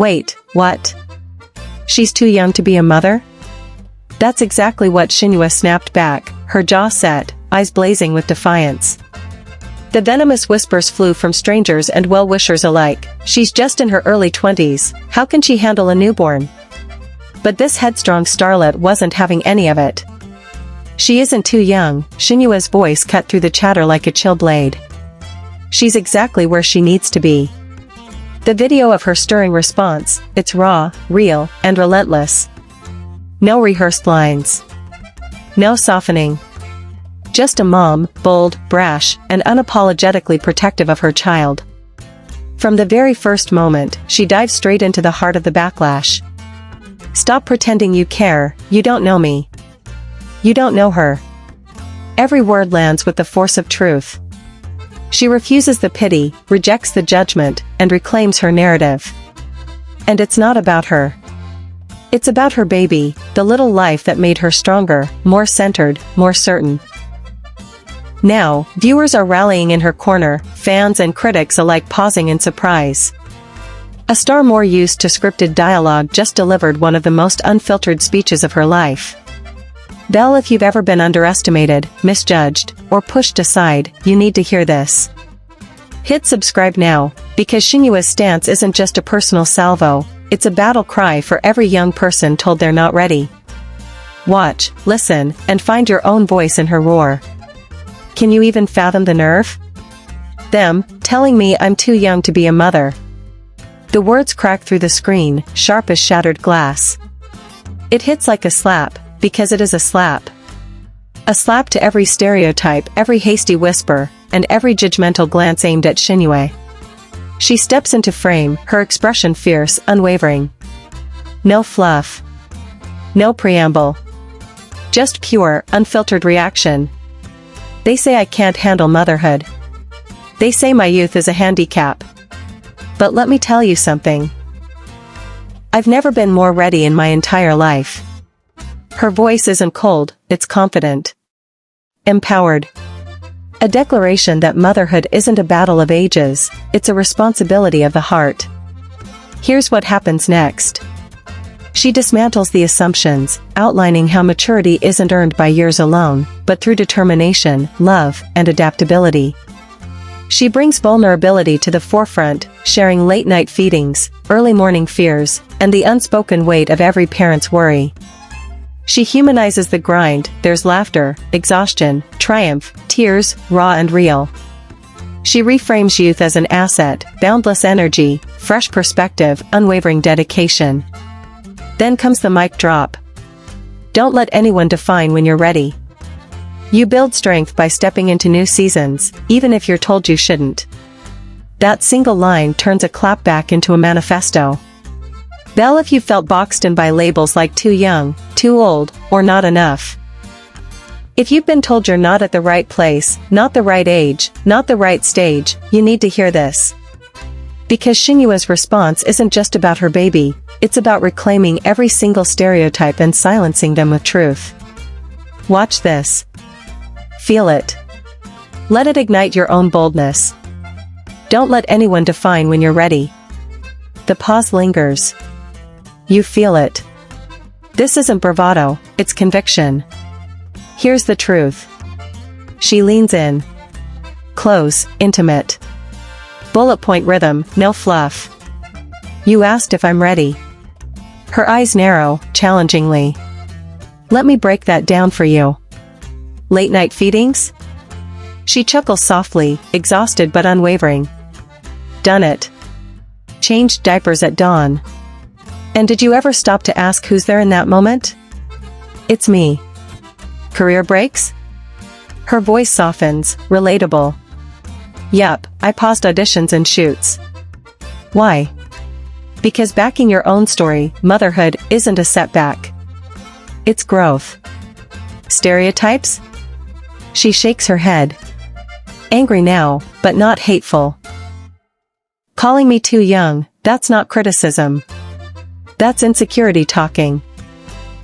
Wait, what? She's too young to be a mother? That's exactly what Shenyue snapped back, her jaw set, eyes blazing with defiance. The venomous whispers flew from strangers and well-wishers alike. She's just in her early 20s, how can she handle a newborn? But this headstrong starlet wasn't having any of it. She isn't too young, Shenyue's voice cut through the chatter like a chill blade. She's exactly where she needs to be. The video of her stirring response, it's raw, real, and relentless. No rehearsed lines. No softening. Just a mom, bold, brash, and unapologetically protective of her child. From the very first moment, she dives straight into the heart of the backlash. Stop pretending you care, you don't know me. You don't know her. Every word lands with the force of truth. She refuses the pity, rejects the judgment, and reclaims her narrative. And it's not about her. It's about her baby, the little life that made her stronger, more centered, more certain. Now, viewers are rallying in her corner, fans and critics alike pausing in surprise. A star more used to scripted dialogue just delivered one of the most unfiltered speeches of her life. Belle, if you've ever been underestimated, misjudged, or pushed aside, you need to hear this. Hit subscribe now, because Shenyue's stance isn't just a personal salvo, it's a battle cry for every young person told they're not ready. Watch, listen, and find your own voice in her roar. Can you even fathom the nerve? Them, telling me I'm too young to be a mother. The words crack through the screen, sharp as shattered glass. It hits like a slap, because it is a slap. A slap to every stereotype, every hasty whisper, and every judgmental glance aimed at Shenyue. She steps into frame, her expression fierce, unwavering. No fluff. No preamble. Just pure, unfiltered reaction. They say I can't handle motherhood. They say my youth is a handicap. But let me tell you something. I've never been more ready in my entire life. Her voice isn't cold, it's confident. Empowered. A declaration that motherhood isn't a battle of ages, it's a responsibility of the heart. Here's what happens next. She dismantles the assumptions, outlining how maturity isn't earned by years alone, but through determination, love, and adaptability. She brings vulnerability to the forefront, sharing late-night feedings, early morning fears, and the unspoken weight of every parent's worry. She humanizes the grind, there's laughter, exhaustion, triumph, tears, raw and real. She reframes youth as an asset, boundless energy, fresh perspective, unwavering dedication. Then comes the mic drop. Don't let anyone define when you're ready. You build strength by stepping into new seasons, even if you're told you shouldn't. That single line turns a clapback into a manifesto. Belle, if you felt boxed in by labels like too young, too old, or not enough. If you've been told you're not at the right place, not the right age, not the right stage, you need to hear this. Because Shenyue's response isn't just about her baby, it's about reclaiming every single stereotype and silencing them with truth. Watch this. Feel it. Let it ignite your own boldness. Don't let anyone define when you're ready. The pause lingers. You feel it. This isn't bravado, it's conviction. Here's the truth. She leans in. Close, intimate. Bullet point rhythm, no fluff. You asked if I'm ready. Her eyes narrow, challengingly. Let me break that down for you. Late night feedings? She chuckles softly, exhausted but unwavering. Done it. Changed diapers at dawn. And did you ever stop to ask who's there in that moment? It's me. Career breaks? Her voice softens, relatable. Yup, I paused auditions and shoots. Why? Because backing your own story, motherhood, isn't a setback. It's growth. Stereotypes? She shakes her head. Angry now, but not hateful. Calling me too young, that's not criticism. That's insecurity talking.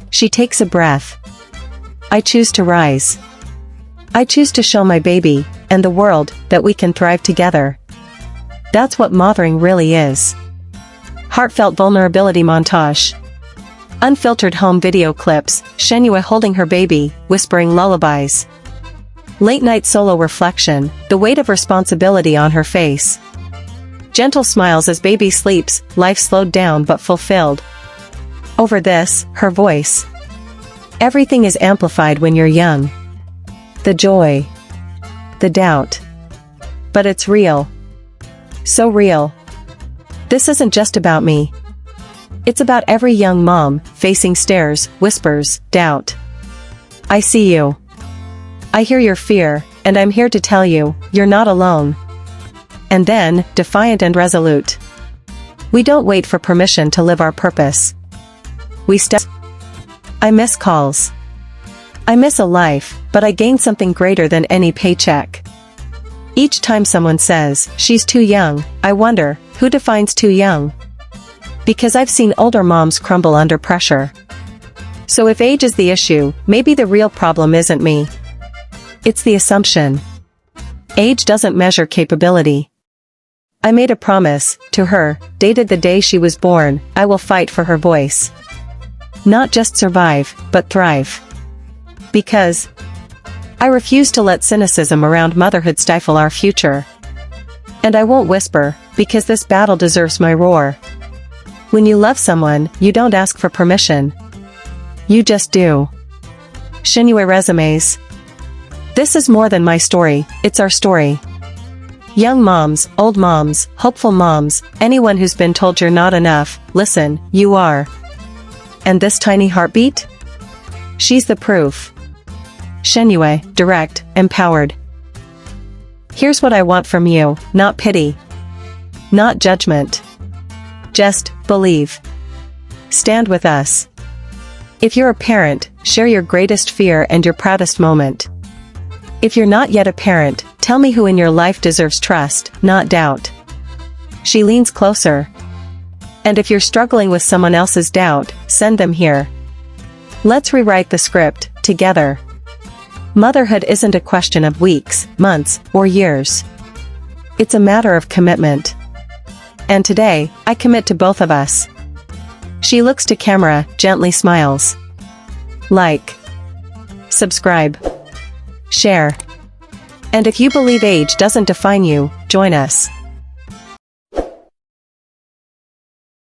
She takes a breath. I choose to rise. I choose to show my baby, and the world, that we can thrive together. That's what mothering really is. Heartfelt vulnerability montage. Unfiltered home video clips, Shenyue holding her baby, whispering lullabies. Late-night solo reflection, the weight of responsibility on her face. Gentle smiles as baby sleeps, life slowed down but fulfilled. Over this, her voice. Everything is amplified when you're young. The joy. The doubt. But it's real. So real. This isn't just about me. It's about every young mom, facing stares, whispers, doubt. I see you. I hear your fear, and I'm here to tell you, you're not alone. And then, defiant and resolute. We don't wait for permission to live our purpose. We step. I miss calls. I miss a life, but I gain something greater than any paycheck. Each time someone says, she's too young, I wonder, who defines too young? Because I've seen older moms crumble under pressure. So if age is the issue, maybe the real problem isn't me. It's the assumption. Age doesn't measure capability. I made a promise, to her, dated the day she was born, I will fight for her voice. Not just survive, but thrive. Because I refuse to let cynicism around motherhood stifle our future. And I won't whisper, because this battle deserves my roar. When you love someone, you don't ask for permission. You just do. Shenyue resumes. This is more than my story, it's our story. Young moms, old moms, hopeful moms, anyone who's been told you're not enough, listen, you are. And this tiny heartbeat? She's the proof. Shenyue, direct, empowered. Here's what I want from you, not pity. Not judgment. Just, believe. Stand with us. If you're a parent, share your greatest fear and your proudest moment. If you're not yet a parent, tell me who in your life deserves trust, not doubt. She leans closer. And if you're struggling with someone else's doubt, send them here. Let's rewrite the script, together. Motherhood isn't a question of weeks, months, or years. It's a matter of commitment. And today, I commit to both of us. She looks to camera, gently smiles. Like. Subscribe. Share. And if you believe age doesn't define you, join us.